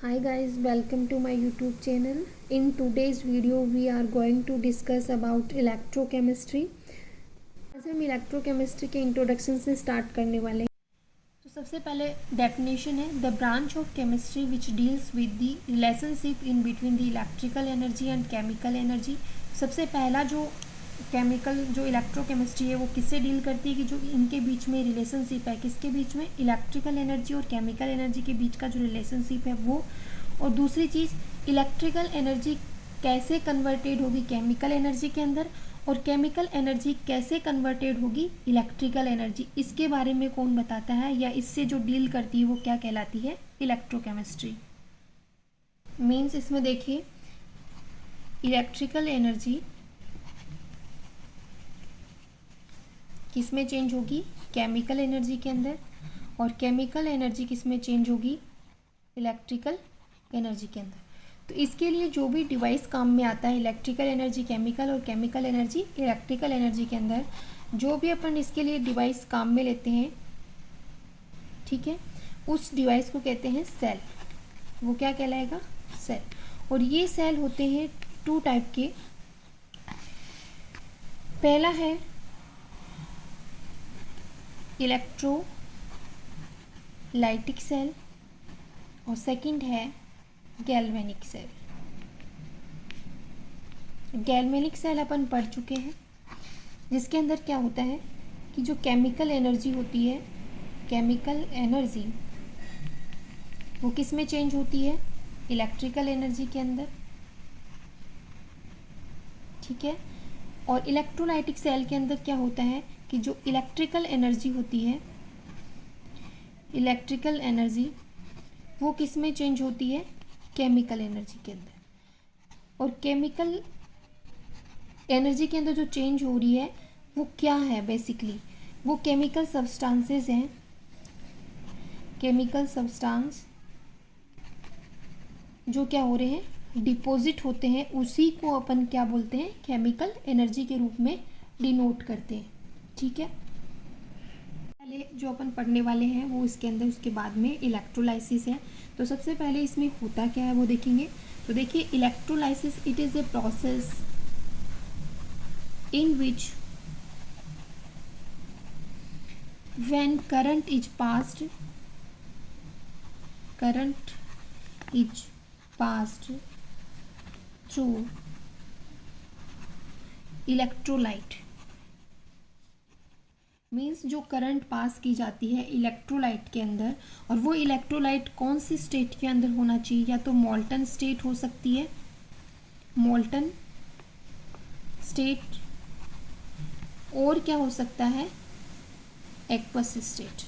Hi guys, welcome to my YouTube channel. In today's video we are going to discuss about electrochemistry. आज हम electrochemistry के introduction से start करने वाले हैं। तो सबसे पहले डेफिनेशन है the branch of chemistry which deals with the relationship in between the electrical energy and chemical energy. सबसे पहला जो इलेक्ट्रोकेमिस्ट्री है वो किससे डील करती है कि जो इनके बीच में रिलेशनशिप है, किसके बीच में, इलेक्ट्रिकल एनर्जी और केमिकल एनर्जी के बीच का जो रिलेशनशिप है वो। और दूसरी चीज़, इलेक्ट्रिकल एनर्जी कैसे कन्वर्टेड होगी केमिकल एनर्जी के अंदर और केमिकल एनर्जी कैसे कन्वर्टेड होगी इलेक्ट्रिकल एनर्जी, इसके बारे में कौन बताता है या इससे जो डील करती है वो क्या कहलाती है, इलेक्ट्रोकेमिस्ट्री। मीन्स इसमें देखिए इलेक्ट्रिकल एनर्जी किस में चेंज होगी, केमिकल एनर्जी के अंदर, और केमिकल एनर्जी किस में चेंज होगी, इलेक्ट्रिकल एनर्जी के अंदर। तो इसके लिए जो भी डिवाइस काम में आता है, इलेक्ट्रिकल एनर्जी केमिकल और केमिकल एनर्जी इलेक्ट्रिकल एनर्जी के अंदर, जो भी अपन इसके लिए डिवाइस काम में लेते हैं, ठीक है, उस डिवाइस को कहते हैं सेल। वो क्या कहलाएगा, सेल। और ये सेल होते हैं टू टाइप के। पहला है इलेक्ट्रोलाइटिक सेल और सेकंड है गैल्वेनिक सेल। गैल्वेनिक सेल अपन पढ़ चुके हैं, जिसके अंदर क्या होता है कि जो केमिकल एनर्जी होती है, केमिकल एनर्जी वो किस में चेंज होती है, इलेक्ट्रिकल एनर्जी के अंदर, ठीक है। और इलेक्ट्रोलाइटिक सेल के अंदर क्या होता है कि जो इलेक्ट्रिकल एनर्जी होती है, इलेक्ट्रिकल एनर्जी वो किस में चेंज होती है, केमिकल एनर्जी के अंदर। और केमिकल एनर्जी के अंदर जो चेंज हो रही है वो क्या है, बेसिकली वो केमिकल सब्सटेंसेस हैं, केमिकल सब्सटेंस जो क्या हो रहे हैं, डिपॉजिट होते हैं, उसी को अपन क्या बोलते हैं, केमिकल एनर्जी के रूप में डिनोट करते हैं, ठीक है। पहले जो अपन पढ़ने वाले हैं वो इसके अंदर, उसके बाद में इलेक्ट्रोलाइसिस है। तो सबसे पहले इसमें होता क्या है वो देखेंगे। तो देखिए electrolysis it is a process in which when current is passed through electrolyte. Means जो करंट पास की जाती है इलेक्ट्रोलाइट के अंदर, और वो इलेक्ट्रोलाइट कौन सी स्टेट के अंदर होना चाहिए, या तो मोल्टन स्टेट हो सकती है, मोल्टन स्टेट, और क्या हो सकता है, एक्वस स्टेट।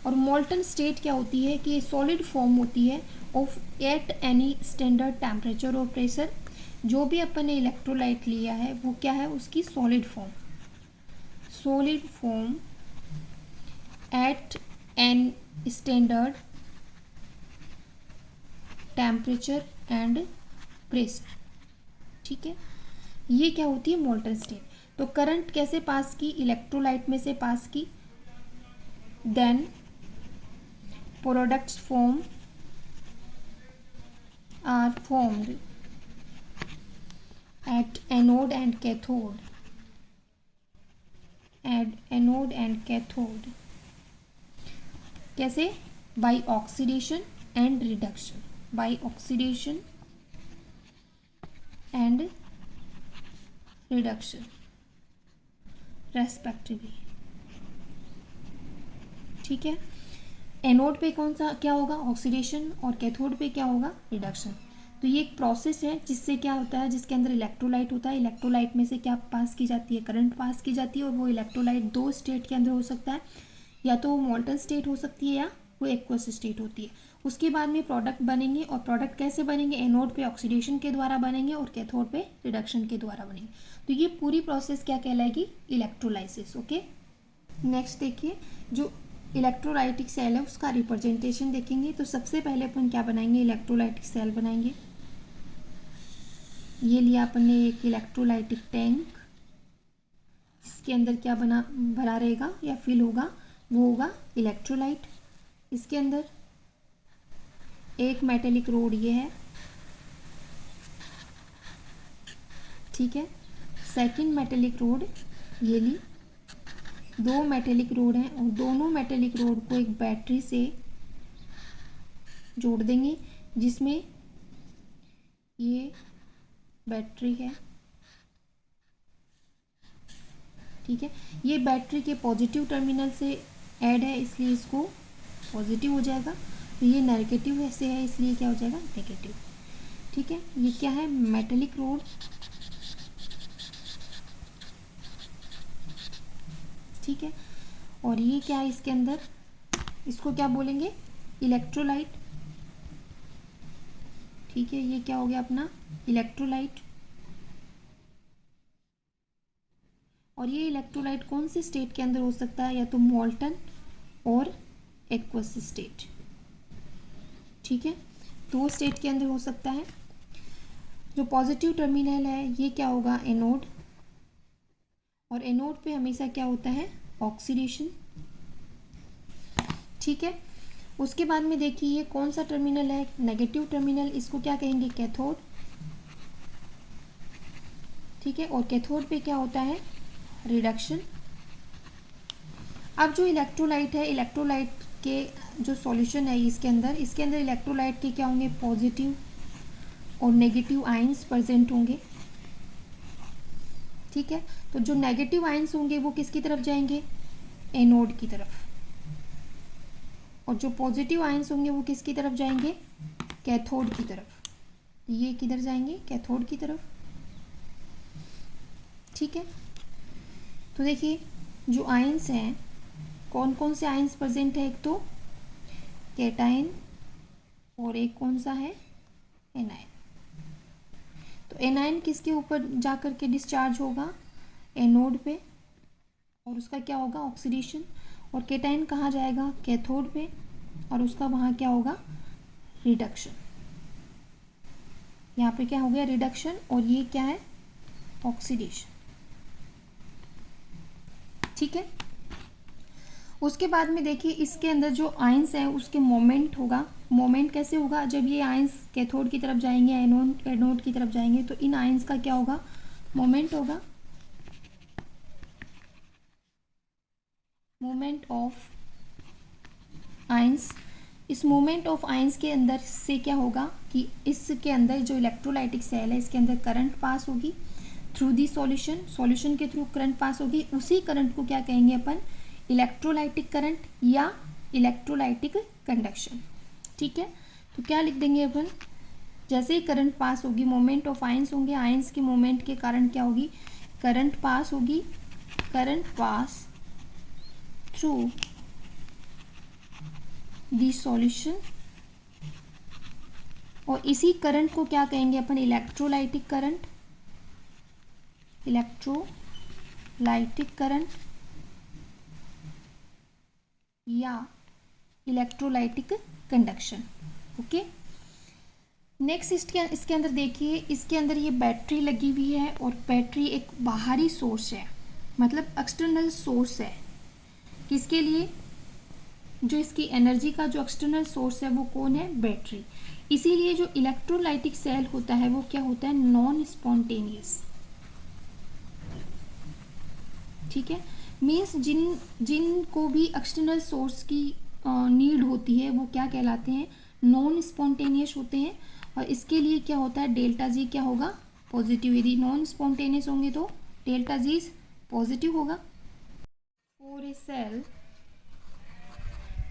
और मोल्टन स्टेट क्या होती है कि सॉलिड फॉर्म होती है of at any standard temperature और प्रेशर। जो भी अपन ने इलेक्ट्रोलाइट लिया है वो क्या है, उसकी solid form at an standard temperature and pressure, ठीक है। ये क्या होती है, मोल्टन स्टेट। तो करंट कैसे पास की, इलेक्ट्रोलाइट में से पास की, then products are formed at anode and cathode, anode and cathode. कैसे, by oxidation and reduction, by oxidation and reduction respectively, ठीक है। एनोड पे कौन सा क्या होगा, ऑक्सीडेशन, और कैथोड पे क्या होगा, रिडक्शन। तो ये एक प्रोसेस है जिससे क्या होता है, जिसके अंदर इलेक्ट्रोलाइट होता है, इलेक्ट्रोलाइट में से क्या पास की जाती है, करंट पास की जाती है। और वो इलेक्ट्रोलाइट दो स्टेट के अंदर हो सकता है, या तो वो मोल्टन स्टेट हो सकती है या वो एक्वस स्टेट होती है। उसके बाद में प्रोडक्ट बनेंगे, और प्रोडक्ट कैसे बनेंगे, एनोड पे ऑक्सीडेशन के द्वारा बनेंगे और कैथोड पे रिडक्शन के द्वारा बनेंगे। तो ये पूरी प्रोसेस क्या कहलाएगी, इलेक्ट्रोलाइसिस, ओके। नेक्स्ट देखिए, जो इलेक्ट्रोलाइटिक सेल है उसका रिप्रेजेंटेशन देखेंगे। तो सबसे पहले अपन क्या बनाएंगे, इलेक्ट्रोलाइटिक सेल बनाएंगे। ये लिया अपन ने एक इलेक्ट्रोलाइटिक टैंक, इसके अंदर क्या भरा रहेगा या फिल होगा, वो होगा इलेक्ट्रोलाइट। इसके अंदर एक मेटेलिक रोड ये है, ठीक है। सेकंड मेटेलिक रोड ये ली, दो मेटेलिक रोड हैं और दोनों मेटेलिक रोड को एक बैटरी से जोड़ देंगे, जिसमें ये बैटरी है, ठीक है। ये बैटरी के पॉजिटिव टर्मिनल से ऐड है इसलिए इसको पॉजिटिव हो जाएगा, तो ये नेगेटिव है से है इसलिए क्या हो जाएगा नेगेटिव, ठीक है। ये क्या है मेटेलिक रोड, ठीक है। और ये क्या है इसके अंदर, इसको क्या बोलेंगे इलेक्ट्रोलाइट, ठीक है। ये क्या हो गया अपना इलेक्ट्रोलाइट। और ये इलेक्ट्रोलाइट कौन से स्टेट के अंदर हो सकता है, या तो मोल्टन और एक्वस स्टेट, ठीक है। दो स्टेट के अंदर हो सकता है। जो पॉजिटिव टर्मिनल है ये क्या होगा एनोड, और एनोड पे हमेशा क्या होता है ऑक्सीडेशन, ठीक है। उसके बाद में देखिए ये कौन सा टर्मिनल है नेगेटिव टर्मिनल, इसको क्या कहेंगे कैथोड, ठीक है। और कैथोड पे क्या होता है रिडक्शन। अब जो इलेक्ट्रोलाइट है, इलेक्ट्रोलाइट के जो सॉल्यूशन है इसके अंदर इलेक्ट्रोलाइट के क्या होंगे पॉजिटिव और नेगेटिव आयंस प्रेजेंट होंगे, ठीक है। तो जो नेगेटिव आयंस होंगे वो किसकी तरफ जाएंगे एनोड की तरफ, और जो पॉजिटिव आयंस होंगे वो किसकी तरफ जाएंगे कैथोड की तरफ। ये किधर जाएंगे कैथोड की तरफ, ठीक है। तो देखिए जो आयंस हैं कौन कौन से आयंस प्रेजेंट है, एक तो कैटायन और एक कौन सा है एनायन। तो एनायन किसके ऊपर जा कर के डिस्चार्ज होगा एनोड पे, और उसका क्या होगा ऑक्सीडेशन। और कैटायन कहाँ जाएगा कैथोड पे, और उसका वहाँ क्या होगा रिडक्शन। यहाँ पे क्या हो गया रिडक्शन, और ये क्या है ऑक्सीडेशन, ठीक है। उसके बाद में देखिए इसके अंदर जो आयंस है उसके मोमेंट होगा, मोमेंट कैसे होगा जब ये आयंस कैथोड की तरफ जाएंगे एनोड की तरफ जाएंगे, तो इन आयंस का क्या होगा मोमेंट होगा, मोमेंट ऑफ आयंस। इस मोमेंट ऑफ आयंस के अंदर से क्या होगा कि इसके अंदर जो इलेक्ट्रोलाइटिक सेल है इसके अंदर करंट पास होगी थ्रू दी सॉल्यूशन, सॉल्यूशन के थ्रू करंट पास होगी, उसी करंट को क्या कहेंगे अपन इलेक्ट्रोलाइटिक करंट या इलेक्ट्रोलाइटिक कंडक्शन, ठीक है। तो क्या लिख देंगे अपन, जैसे ही करंट पास होगी मोमेंट ऑफ आयंस होंगे, आयंस के मोमेंट के कारण क्या होगी करंट पास होगी, current pass through the solution, और इसी करंट को क्या कहेंगे अपन इलेक्ट्रोलाइटिक करंट, इलेक्ट्रोलाइटिक करंट या इलेक्ट्रोलाइटिक कंडक्शन, ओके। नेक्स्ट इसके अंदर देखिए इसके अंदर ये बैटरी लगी हुई है, और बैटरी एक बाहरी सोर्स है, मतलब एक्सटर्नल सोर्स है किसके लिए, जो इसकी एनर्जी का जो एक्सटर्नल सोर्स है वो कौन है बैटरी। इसीलिए जो इलेक्ट्रोलाइटिक सेल होता है वो क्या होता है नॉन स्पॉन्टेनियस, ठीक है। मीन्स जिनको भी एक्सटर्नल सोर्स की नीड होती है वो क्या कहलाते हैं नॉन स्पॉन्टेनियस होते हैं, और इसके लिए क्या होता है डेल्टा जी क्या होगा पॉजिटिव, यदि नॉन स्पॉन्टेनियस होंगे तो डेल्टा जी पॉजिटिव होगा। और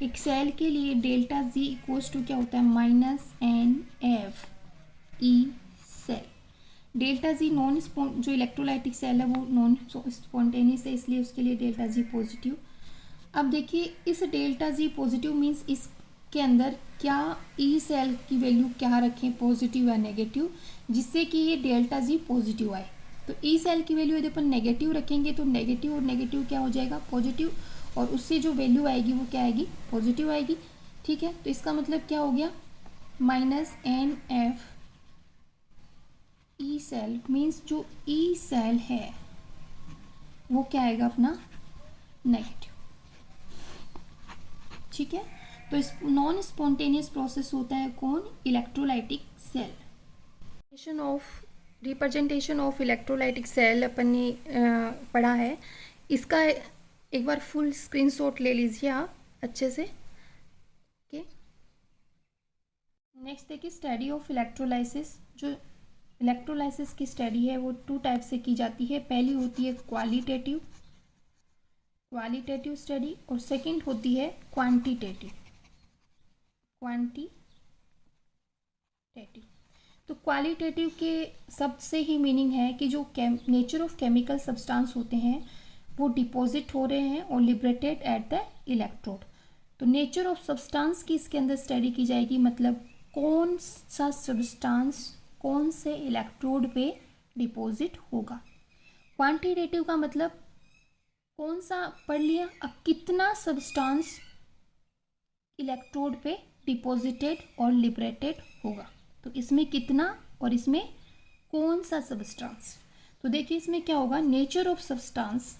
एक सेल के लिए डेल्टा जी इक्वल्स टू क्या होता है -NF E cell. Delta G जो इलेक्ट्रोलाइटिक सेल है वो नॉन स्पॉन्टेनियस है इसलिए उसके लिए डेल्टा जी पॉजिटिव। अब देखिए इस डेल्टा जी पॉजिटिव मीन्स इसके अंदर क्या ई सेल की वैल्यू क्या रखें पॉजिटिव या नेगेटिव, जिससे कि ये डेल्टा जी पॉजिटिव आए। तो ई सेल की वैल्यू यदि अपन नेगेटिव रखेंगे तो नेगेटिव और नेगेटिव क्या हो जाएगा पॉजिटिव, और उससे जो वैल्यू आएगी वो क्या आएगी पॉजिटिव आएगी, ठीक है। तो इसका मतलब क्या हो गया -NF ई सेल मीन्स जो ई सेल है वो क्या आएगा अपना नेगेटिव, ठीक है। तो इस नॉन स्पॉन्टेनियस प्रोसेस होता है कौन, electrolytic cell. Representation of electrolytic cell अपन ने पढ़ा है, इसका एक बार फुल स्क्रीनशॉट ले लीजिए आप अच्छे से। ओके, नेक्स्ट देखिए स्टडी ऑफ इलेक्ट्रोलाइसिस। जो इलेक्ट्रोलाइसिस की स्टडी है वो टू टाइप से की जाती है। पहली होती है क्वालिटेटिव स्टडी और सेकंड होती है क्वांटिटेटिव। तो क्वालिटेटिव के सबसे ही मीनिंग है कि जो नेचर ऑफ केमिकल सब्सटेंस होते हैं वो डिपॉजिट हो रहे हैं और लिबरेटेड एट द इलेक्ट्रोड। तो नेचर ऑफ सब्सटेंस की इसके अंदर स्टडी की जाएगी, मतलब कौन सा सब्सटेंस कौन से इलेक्ट्रोड पे डिपॉजिट होगा। क्वांटिटेटिव का मतलब कौन सा पढ़ लिया, अब कितना सब्सटेंस इलेक्ट्रोड पे डिपॉजिटेड और लिबरेटेड होगा। तो इसमें कितना और इसमें कौन सा सब्सटेंस। तो देखिए इसमें क्या होगा, nature of substance,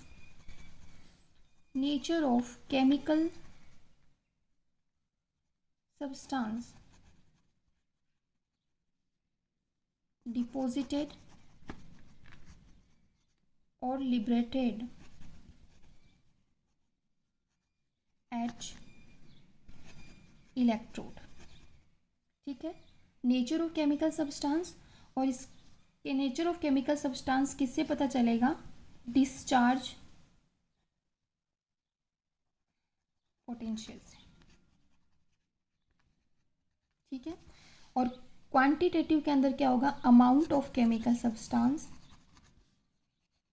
nature of chemical substance deposited और लिबरेटेड एट इलेक्ट्रोड। ठीक है, नेचर ऑफ केमिकल सब्सटेंस, और इसके नेचर ऑफ केमिकल सब्सटेंस किससे पता चलेगा, डिस्चार्ज पोटेंशियल से। ठीक है, और क्वांटिटेटिव के अंदर क्या होगा, amount of chemical substance,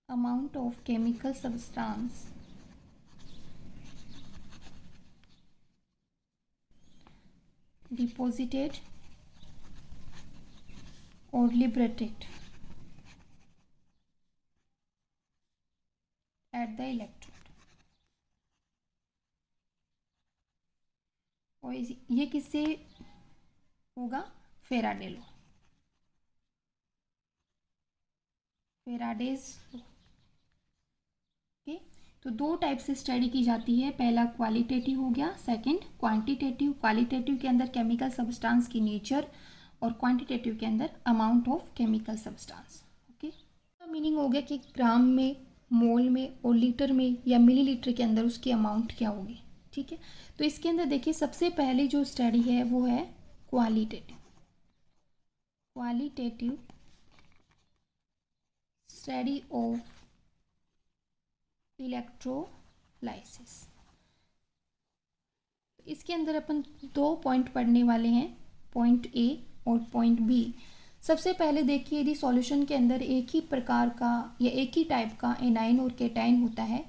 amount of chemical substance deposited और लिबरेटेड एट द इलेक्ट्रोड। और ये किससे होगा, फेराडे लॉ, फेराडेज। ओके, तो दो टाइप से स्टडी की जाती है, पहला क्वालिटेटिव हो गया, सेकंड क्वांटिटेटिव। क्वालिटेटिव के अंदर केमिकल सब्सटेंस की नेचर और क्वांटिटेटिव के अंदर amount of chemical substance. Okay, तो मीनिंग हो गया कि ग्राम में, मोल में और लीटर में या मिलीलीटर के अंदर उसकी अमाउंट क्या होगी। ठीक है, तो इसके अंदर देखिए सबसे पहले जो स्टडी है वो है क्वालिटेटिव स्टडी ऑफ इलेक्ट्रोलाइसिस। इसके अंदर अपन दो पॉइंट पढ़ने वाले हैं, पॉइंट ए और पॉइंट बी। सबसे पहले देखिए यदि सॉल्यूशन के अंदर एक ही प्रकार का या एक ही टाइप का एनाइन और केटाइन होता है,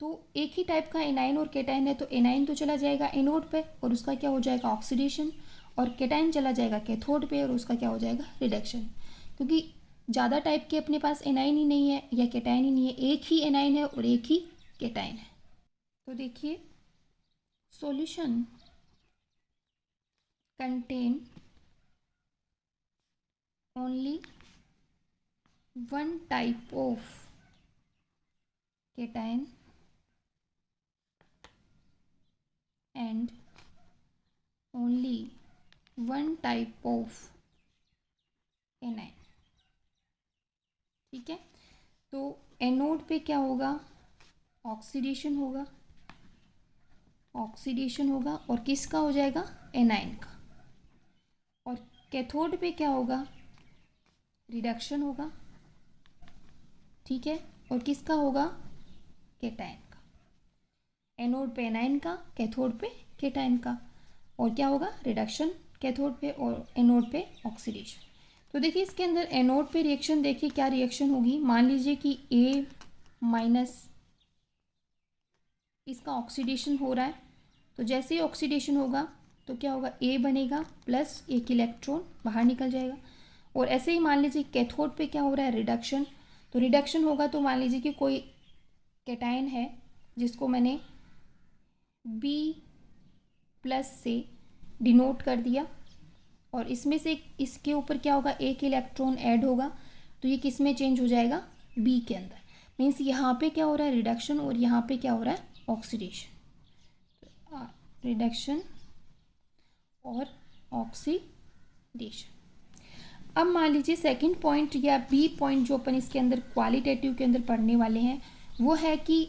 तो एक ही टाइप का एनाइन और केटाइन है तो एनाइन तो चला जाएगा एनोड पे और उसका क्या हो जाएगा, ऑक्सीडेशन, और केटाइन चला जाएगा कैथोड पे और उसका क्या हो जाएगा, रिडक्शन। क्योंकि ज़्यादा टाइप के अपने पास एनाइन ही नहीं है या केटाइन ही नहीं है, एक ही एनाइन है और एक ही केटाइन है। तो देखिए solution contain only one type of cation and only one type of A9. ठीक है, तो एनोड पे क्या होगा, ऑक्सीडेशन होगा, और किसका हो जाएगा, एनाइन का। और कैथोड पे क्या होगा, रिडक्शन होगा। ठीक है, और किसका होगा, केटाइन का। एनोड पे एनाइन का, कैथोड पे केटाइन का, और क्या होगा, रिडक्शन कैथोड पे और एनोड पे ऑक्सीडेशन। तो देखिए इसके अंदर एनोड पे रिएक्शन देखिए क्या रिएक्शन होगी। मान लीजिए कि ए माइनस इसका ऑक्सीडेशन हो रहा है, तो जैसे ही ऑक्सीडेशन होगा तो क्या होगा, ए बनेगा प्लस एक इलेक्ट्रॉन बाहर निकल जाएगा। और ऐसे ही मान लीजिए कैथोड पे क्या हो रहा है, रिडक्शन, तो रिडक्शन होगा तो मान लीजिए कि कोई कैटाइन है जिसको मैंने बी प्लस से डिनोट कर दिया, और इसमें से इसके ऊपर क्या होगा, एक इलेक्ट्रॉन ऐड होगा, तो ये किस में चेंज हो जाएगा, बी के अंदर। मीन्स यहाँ पे क्या हो रहा है, रिडक्शन, और यहाँ पे क्या हो रहा है, ऑक्सीडेशन। रिडक्शन और ऑक्सीडेशन। अब मान लीजिए सेकंड पॉइंट या बी पॉइंट जो अपन इसके अंदर क्वालिटेटिव के अंदर पढ़ने वाले हैं वो है कि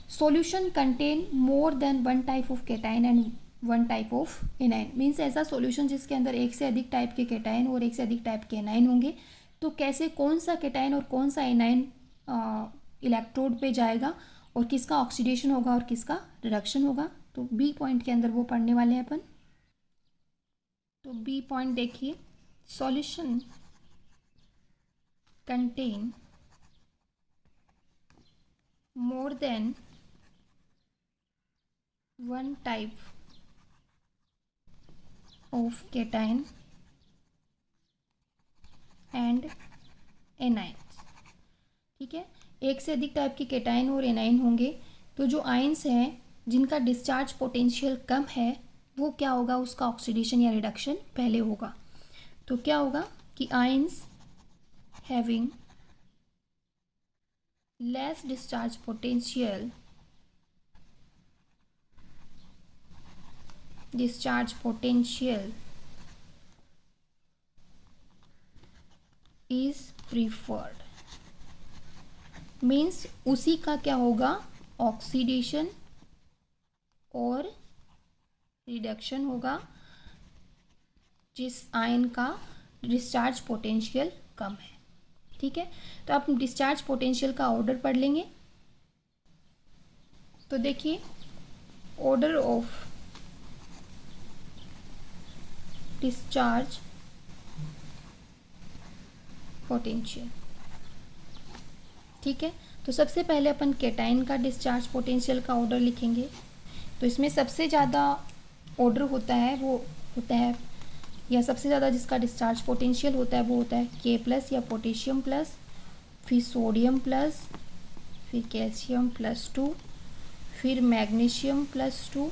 solution contain more than one type of cation and one type of A9. Means ऐसा सॉल्यूशन जिसके अंदर एक से अधिक टाइप के केटाइन और एक से अधिक टाइप के एनाइन होंगे। तो कैसे, कौन सा केटाइन और कौन सा एनाइन इलेक्ट्रोड पे जाएगा और किसका ऑक्सीडेशन होगा और किसका रिडक्शन होगा, तो बी पॉइंट के अंदर वो पढ़ने वाले हैं अपन। तो बी पॉइंट देखिए, solution contain more than one type of cation and A9. ठीक है, एक से अधिक टाइप के केटाइन और एनाइन होंगे। तो जो आयंस हैं जिनका डिस्चार्ज पोटेंशियल कम है वो क्या होगा, उसका ऑक्सीडेशन या रिडक्शन पहले होगा। तो क्या होगा कि ions having less discharge potential is preferred. Means उसी का क्या होगा, ऑक्सीडेशन और रिडक्शन होगा जिस आयन का डिस्चार्ज पोटेंशियल कम है। ठीक है, तो आप डिस्चार्ज पोटेंशियल का ऑर्डर पढ़ लेंगे। तो देखिए, ऑर्डर ऑफ डिस्चार्ज पोटेंशियल। ठीक है, तो सबसे पहले अपन केटाइन का डिस्चार्ज पोटेंशियल का ऑर्डर लिखेंगे। तो इसमें सबसे ज़्यादा ऑर्डर होता है वो होता है, या सबसे ज़्यादा जिसका डिस्चार्ज पोटेंशियल होता है वो होता है के प्लस या पोटेशियम प्लस, फिर सोडियम प्लस, फिर कैल्शियम +2, फिर मैग्नीशियम +2,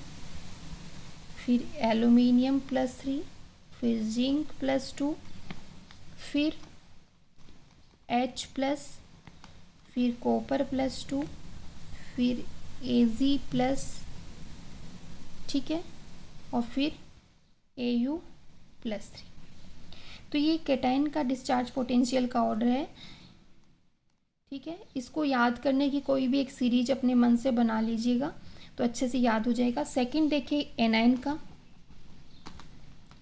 फिर एल्यूमिनियम +3, फिर जिंक +2, फिर H+, फिर कॉपर +2, फिर Ag+, ठीक है, और फिर Au+3। तो ये केटाइन का डिस्चार्ज पोटेंशियल का ऑर्डर है। ठीक है, इसको याद करने की कोई भी एक सीरीज अपने मन से बना लीजिएगा तो अच्छे से याद हो जाएगा। सेकंड देखिए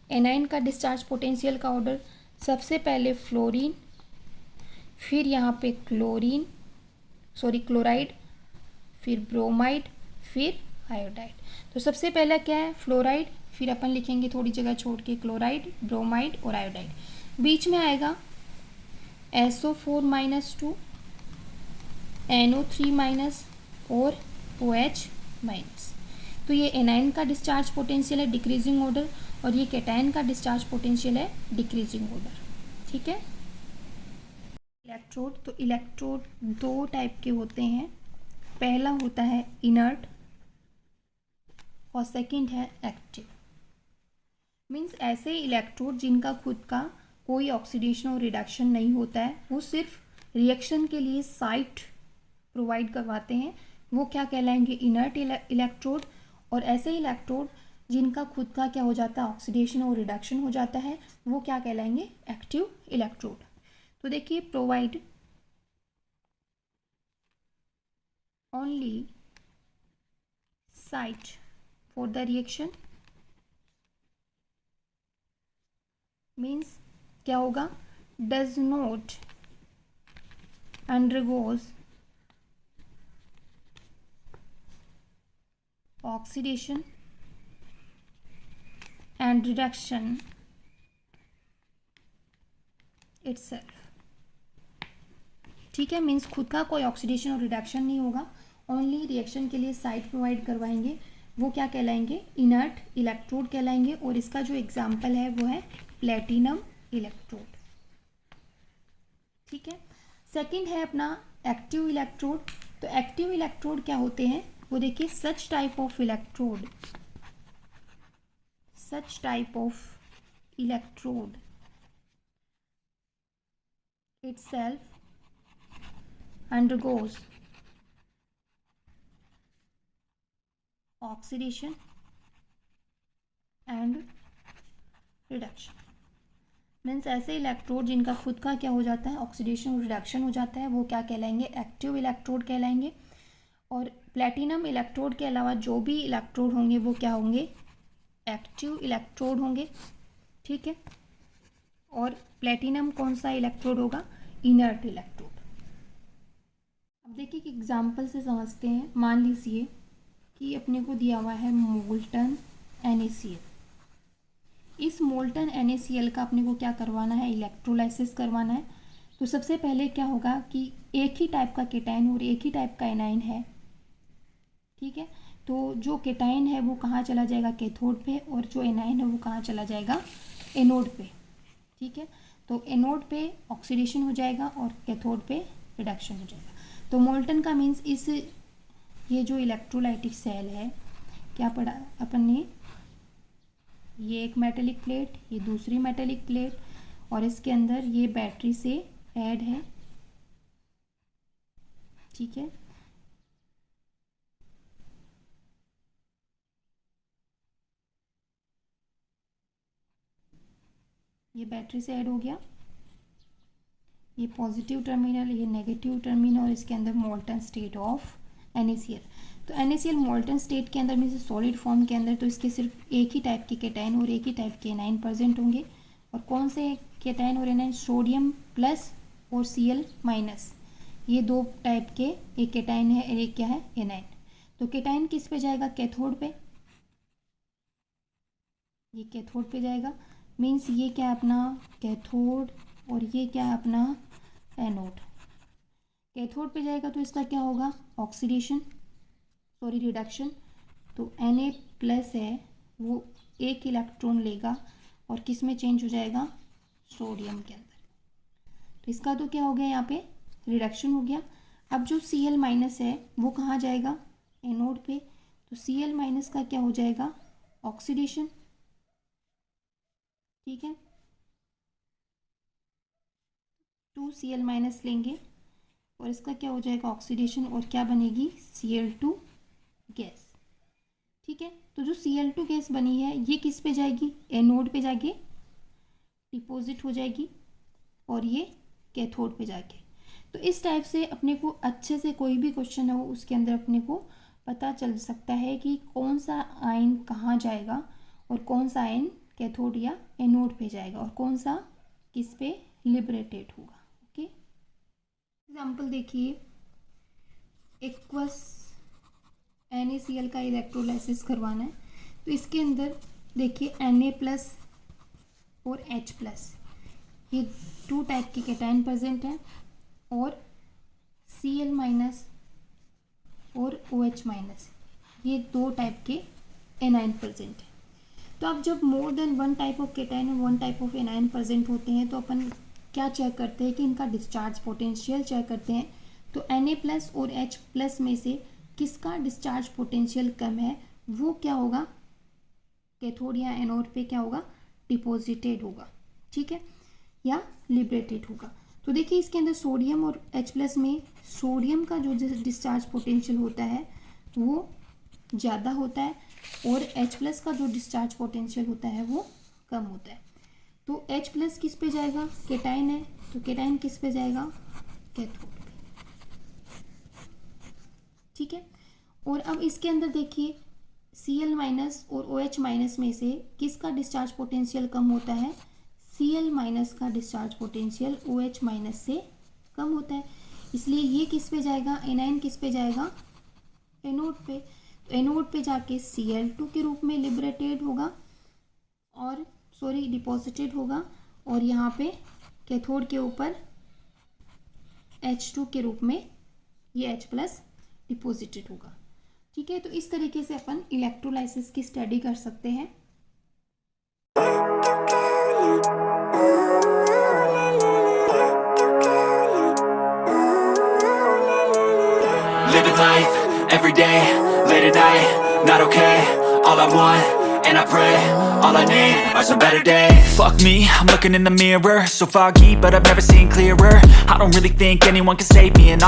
एनाइन का डिस्चार्ज पोटेंशियल का ऑर्डर, सबसे पहले फ्लोरीन, फिर यहाँ पे क्लोराइड, फिर ब्रोमाइड, फिर आयोडाइड। तो सबसे पहला क्या है, फ्लोराइड, फिर अपन लिखेंगे थोड़ी जगह छोड़ के क्लोराइड, ब्रोमाइड और आयोडाइड। बीच में आएगा SO4-2, NO3- और OH-। तो ये एनाइन का डिस्चार्ज पोटेंशियल है डिक्रीजिंग ऑर्डर, और ये केटाइन का डिस्चार्ज पोटेंशियल है डिक्रीजिंग ऑर्डर। ठीक है, इलेक्ट्रोड, तो इलेक्ट्रोड दो टाइप के होते हैं। पहला होता है इनर्ट और सेकंड है एक्टिव। मीन्स ऐसे इलेक्ट्रोड जिनका खुद का कोई ऑक्सीडेशन और रिडक्शन नहीं होता है, वो सिर्फ रिएक्शन के लिए साइट प्रोवाइड करवाते हैं, वो क्या कहलाएंगे, इनर्ट इलेक्ट्रोड। और ऐसे इलेक्ट्रोड जिनका खुद का क्या हो जाता है, ऑक्सीडेशन और रिडक्शन हो जाता है, वो क्या कहलाएंगे, एक्टिव इलेक्ट्रोड। तो देखिए, provide only site for the reaction. Means क्या होगा, does not undergoes oxidation and reduction itself. ठीक है, मीन्स खुद का कोई ऑक्सीडेशन और रिडक्शन नहीं होगा, ओनली रिएक्शन के लिए साइट प्रोवाइड करवाएंगे, वो क्या कहलाएंगे, इनर्ट इलेक्ट्रोड कहलाएंगे। और इसका जो एग्जाम्पल है वो है प्लेटिनम इलेक्ट्रोड। ठीक है, सेकंड है अपना एक्टिव इलेक्ट्रोड। तो एक्टिव इलेक्ट्रोड क्या होते हैं वो देखिए, such type of electrode itself undergoes oxidation and reduction. Means ऐसे इलेक्ट्रोड जिनका खुद का क्या हो जाता है, ऑक्सीडेशन और रिडक्शन हो जाता है, वो क्या कहलाएंगे, एक्टिव इलेक्ट्रोड कहलाएंगे। और प्लेटिनम इलेक्ट्रोड के अलावा जो भी इलेक्ट्रोड होंगे वो क्या होंगे, एक्टिव इलेक्ट्रोड होंगे। ठीक है। और प्लेटिनम कौन सा इलेक्ट्रोड होगा, इनर्ट इलेक्ट्रोड। अब देखिए कि एग्जाम्पल से समझते हैं। मान लीजिए कि अपने को दिया हुआ है मोल्टन NaCl। इस मोल्टन NaCl का अपने को क्या करवाना है, इलेक्ट्रोलाइसिस करवाना है। तो सबसे पहले क्या होगा कि एक ही टाइप का केटाइन और एक ही टाइप का एनाइन है। ठीक है। तो जो केटाइन है वो कहाँ चला जाएगा, कैथोड पे, और जो एनाइन है वो कहाँ चला जाएगा, एनोड पे। ठीक है। तो एनोड पे ऑक्सीडेशन हो जाएगा और कैथोड पे रिडक्शन हो जाएगा। तो मोल्टन का मीन्स इस ये जो इलेक्ट्रोलाइटिक सेल है, क्या पढ़ा अपन ने, ये एक मेटेलिक प्लेट, ये दूसरी मेटेलिक प्लेट, और इसके अंदर ये बैटरी से ऐड है। ठीक है। ये बैटरी से ऐड हो गया, ये पॉजिटिव टर्मिनल, ये नेगेटिव टर्मिनल, और इसके अंदर मोल्टन स्टेट ऑफ NaCl। तो NaCl मोल्टन स्टेट के अंदर में से सॉलिड फॉर्म के अंदर, तो इसके सिर्फ एक ही टाइप के केटाइन और एक ही टाइप के एनाइन प्रेजेंट होंगे। और कौन से केटाइन और एनाइन, सोडियम प्लस और Cl माइनस, ये दो टाइप के, एक केटाइन है और एक क्या है, एनाइन। तो केटाइन किस पे जाएगा, कैथोड पे, ये कैथोड पे जाएगा। मीन्स ये क्या है अपना कैथोड, और ये क्या है अपना एनोड। कैथोड पे जाएगा तो इसका क्या होगा, ऑक्सीडेशन, सॉरी रिडक्शन। तो Na+ है वो एक इलेक्ट्रॉन लेगा और किस में चेंज हो जाएगा, सोडियम के अंदर। तो इसका तो क्या हो गया, यहाँ पे रिडक्शन हो गया। अब जो Cl- है वो कहाँ जाएगा, एनोड पे। तो Cl- का क्या हो जाएगा, ऑक्सीडेशन। ठीक है। 2Cl- लेंगे और इसका क्या हो जाएगा, ऑक्सीडेशन, और क्या बनेगी, Cl2 गैस। ठीक है। तो जो Cl2 गैस बनी है ये किस पे जाएगी, एनोड पे जाके डिपॉजिट हो जाएगी, और ये कैथोड पे जाके। तो इस टाइप से अपने को अच्छे से कोई भी क्वेश्चन हो उसके अंदर अपने को पता चल सकता है कि कौन सा आयन कहाँ जाएगा, और कौन सा आयन कैथोड या एनोड पे जाएगा, और कौन सा किस पे लिबरेटेड होगा। ओके। एग्जाम्पल देखिए, एक्वस NaCl का इलेक्ट्रोलाइसिस करवाना है। तो इसके अंदर देखिए Na+ और H+, ये टू टाइप के केटाइन प्रेजेंट हैं, और Cl- और OH-, ये दो टाइप के एनाइन प्रेजेंट है। तो अब जब more than one type of cation और one type of anion present होते हैं तो अपन क्या चेक करते हैं कि इनका डिस्चार्ज पोटेंशियल चेक करते हैं। तो Na+ और H+ में से किसका डिस्चार्ज पोटेंशियल कम है, वो क्या होगा, कैथोड या एनोड पे क्या होगा, डिपॉजिटेड होगा। ठीक है, या लिबरेटेड होगा। तो देखिए इसके अंदर सोडियम और H+ में सोडियम का जो डिस्चार्ज पोटेंशियल होता है वो ज़्यादा होता है, और H+ का जो डिस्चार्ज पोटेंशियल होता है वो कम होता है। तो H+ किस पे जाएगा, केटाइन है, तो केटाइन किस पे जाएगा, कैथोड पे। ठीक है। और अब इसके अंदर देखिए Cl- और OH- में से किसका डिस्चार्ज पोटेंशियल कम होता है, Cl- का डिस्चार्ज पोटेंशियल OH- से कम होता है, इसलिए ये किस पे जाएगा, एनाइन किस पे जाएगा, एनोड पे। तो एनोड पे जाके Cl2 के रूप में लिबरेटेड होगा, और सॉरी डिपॉजिटेड होगा, और यहाँ पे कैथोड के ऊपर H2 के रूप में ये H+ डिपॉजिटेड होगा। ठीक है। तो इस तरीके से अपन इलेक्ट्रोलाइसिस की स्टडी कर सकते हैं। Living life, every day, late at night, not okay. All I want, and I pray, all I need are some better days. Fuck me, I'm looking in the mirror, so foggy, but I've never seen clearer. I don't really think anyone can save me, and